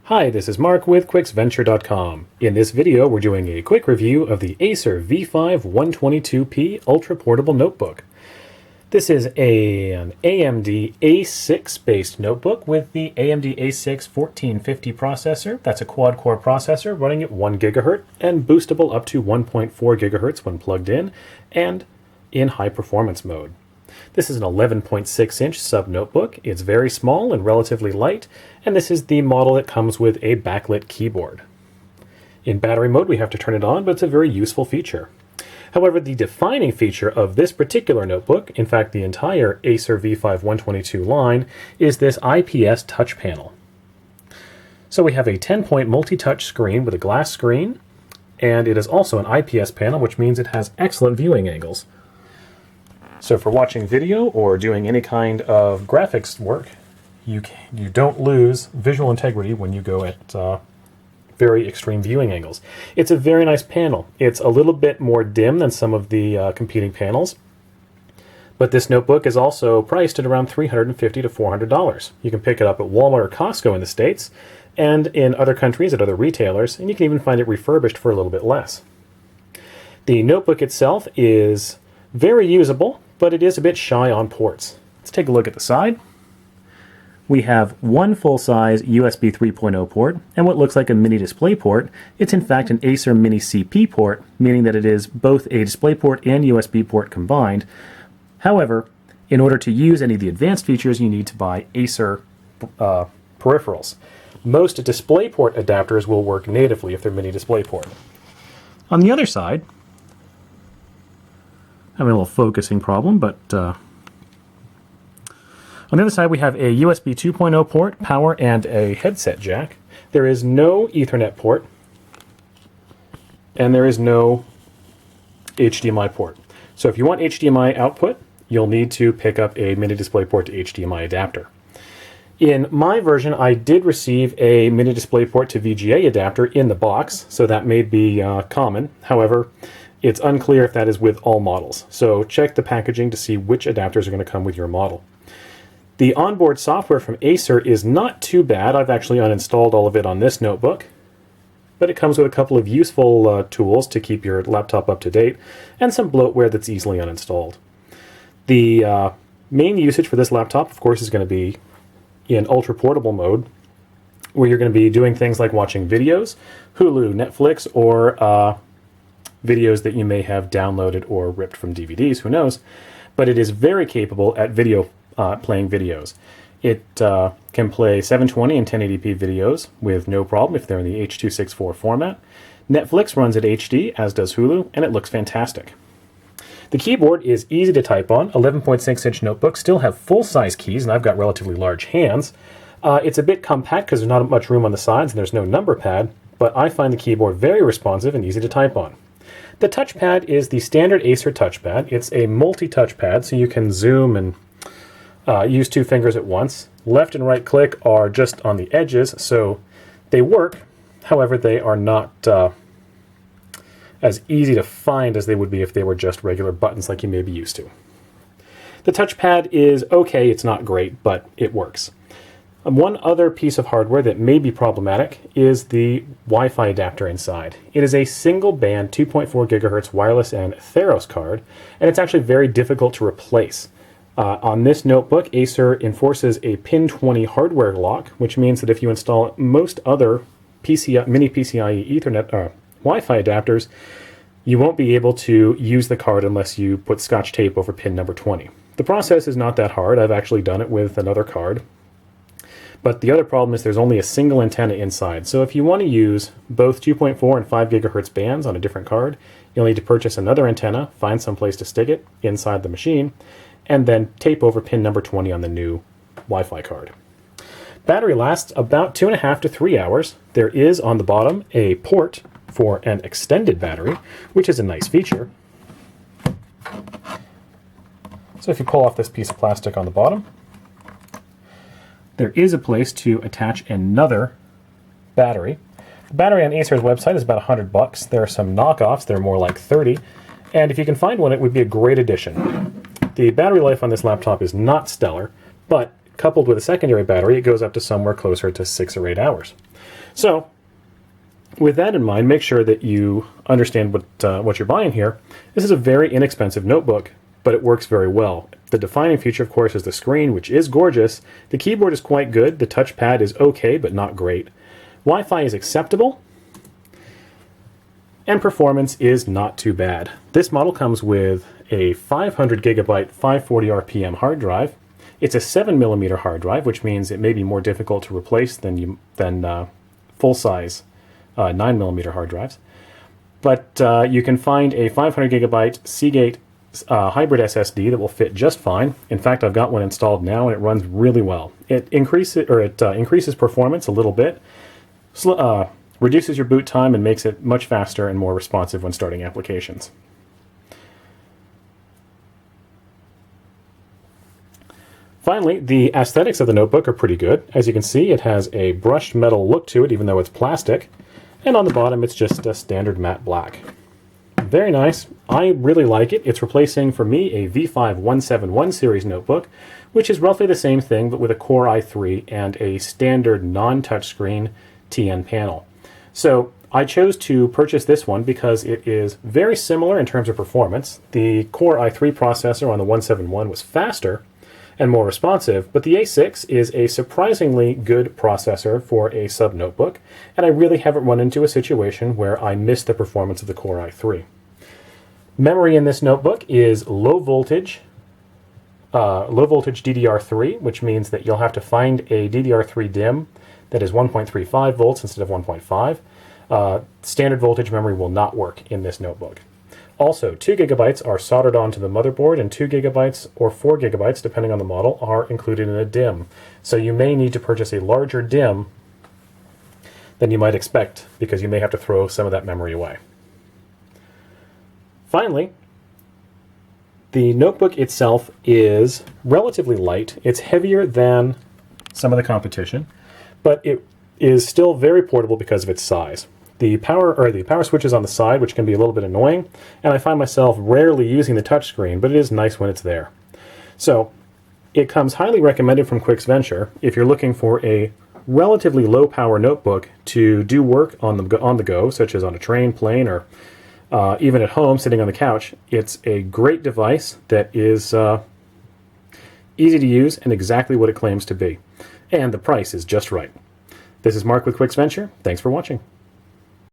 Hi, this is Mark with QuicksVenture.com. In this video, we're doing a quick review of the Acer V5-122P Ultraportable notebook. This is an AMD A6-based notebook with the AMD A6-1450 processor. That's a quad-core processor running at 1 GHz and boostable up to 1.4 GHz when plugged in and in high-performance mode. This is an 11.6-inch sub-notebook. It's very small and relatively light, and this is the model that comes with a backlit keyboard. In battery mode, we have to turn it on, but it's a very useful feature. However, the defining feature of this particular notebook, in fact the entire Acer V5-122 line, is this IPS touch panel. So we have a 10-point multi-touch screen with a glass screen, and it is also an IPS panel, which means it has excellent viewing angles. So for watching video or doing any kind of graphics work, you don't lose visual integrity when you go at very extreme viewing angles. It's a very nice panel. It's a little bit more dim than some of the competing panels, but this notebook is also priced at around $350 to $400. You can pick it up at Walmart or Costco in the States, and in other countries at other retailers, and you can even find it refurbished for a little bit less. The notebook itself is very usable, but it is a bit shy on ports. Let's take a look at the side. We have one full-size USB 3.0 port and what looks like a mini display port. It's in fact an Acer mini CP port, meaning that it is both a display port and USB port combined. However, in order to use any of the advanced features, you need to buy Acer peripherals. Most display port adapters will work natively if they're mini display port. On the other side, having a little focusing problem, but on the other side we have a USB 2.0 port, power, and a headset jack. There is no Ethernet port, and there is no HDMI port. So if you want HDMI output, you'll need to pick up a mini DisplayPort to HDMI adapter. In my version, I did receive a mini DisplayPort to VGA adapter in the box, so that may be common. However, it's unclear if that is with all models, so check the packaging to see which adapters are going to come with your model. The onboard software from Acer is not too bad. I've actually uninstalled all of it on this notebook, but it comes with a couple of useful tools to keep your laptop up to date and some bloatware that's easily uninstalled. The main usage for this laptop, of course, is going to be in ultra-portable mode, where you're going to be doing things like watching videos, Hulu, Netflix, or videos that you may have downloaded or ripped from DVDs, who knows, but it is very capable at playing videos. It can play 720 and 1080p videos with no problem if they're in the H.264 format. Netflix runs at HD, as does Hulu, and it looks fantastic. The keyboard is easy to type on. 11.6-inch notebooks still have full-size keys, and I've got relatively large hands. It's a bit compact because there's not much room on the sides and there's no number pad, but I find the keyboard very responsive and easy to type on. The touchpad is the standard Acer touchpad. It's a multi-touchpad, so you can zoom and use two fingers at once. Left and right click are just on the edges, so they work. However, they are not as easy to find as they would be if they were just regular buttons like you may be used to. The touchpad is okay, it's not great, but it works. One other piece of hardware that may be problematic is the Wi-Fi adapter inside. It is a single band 2.4 GHz wireless and Theros card, and it's actually very difficult to replace. On this notebook, Acer enforces a pin 20 hardware lock, which means that if you install most other mini PCIe Ethernet Wi-Fi adapters, you won't be able to use the card unless you put Scotch tape over pin number 20. The process is not that hard. I've actually done it with another card. But the other problem is there's only a single antenna inside. So if you want to use both 2.4 and 5 GHz bands on a different card, you'll need to purchase another antenna, find some place to stick it inside the machine, and then tape over pin number 20 on the new Wi-Fi card. Battery lasts about 2.5 to 3 hours. There is on the bottom a port for an extended battery, which is a nice feature. So if you pull off this piece of plastic on the bottom, there is a place to attach another battery. The battery on Acer's website is about $100. There are some knockoffs that are more like $30, and if you can find one, it would be a great addition. The battery life on this laptop is not stellar, but coupled with a secondary battery, it goes up to somewhere closer to 6 or 8 hours. So with that in mind, make sure that you understand what you're buying here. This is a very inexpensive notebook, but it works very well. The defining feature, of course, is the screen, which is gorgeous. The keyboard is quite good. The touchpad is okay, but not great. Wi-Fi is acceptable, and performance is not too bad. This model comes with a 500 gigabyte 540 RPM hard drive. It's a 7mm hard drive, which means it may be more difficult to replace than full-size 9mm hard drives. But you can find a 500 gigabyte Seagate hybrid SSD that will fit just fine. In fact, I've got one installed now, and it runs really well. It increases performance a little bit, reduces your boot time, and makes it much faster and more responsive when starting applications. Finally, the aesthetics of the notebook are pretty good. As you can see, it has a brushed metal look to it, even though it's plastic. And on the bottom, it's just a standard matte black. Very nice. I really like it. It's replacing, for me, a V5-171 series notebook, which is roughly the same thing, but with a Core i3 and a standard non-touchscreen TN panel. So I chose to purchase this one because it is very similar in terms of performance. The Core i3 processor on the 171 was faster and more responsive, but the A6 is a surprisingly good processor for a sub-notebook, and I really haven't run into a situation where I missed the performance of the Core i3. Memory in this notebook is low voltage DDR3, which means that you'll have to find a DDR3 DIMM that is 1.35 volts instead of 1.5. Standard voltage memory will not work in this notebook. Also, 2 gigabytes are soldered onto the motherboard, and 2 gigabytes or 4 gigabytes, depending on the model, are included in a DIMM. So you may need to purchase a larger DIMM than you might expect, because you may have to throw some of that memory away. Finally, the notebook itself is relatively light. It's heavier than some of the competition, but it is still very portable because of its size. The power switch is on the side, which can be a little bit annoying, and I find myself rarely using the touchscreen, but it is nice when it's there. So it comes highly recommended from QuicksVenture if you're looking for a relatively low power notebook to do work on the go, such as on a train, plane, or even at home sitting on the couch. It's a great device that is easy to use and exactly what it claims to be. And the price is just right. This is Mark with QuicksVenture. Thanks for watching.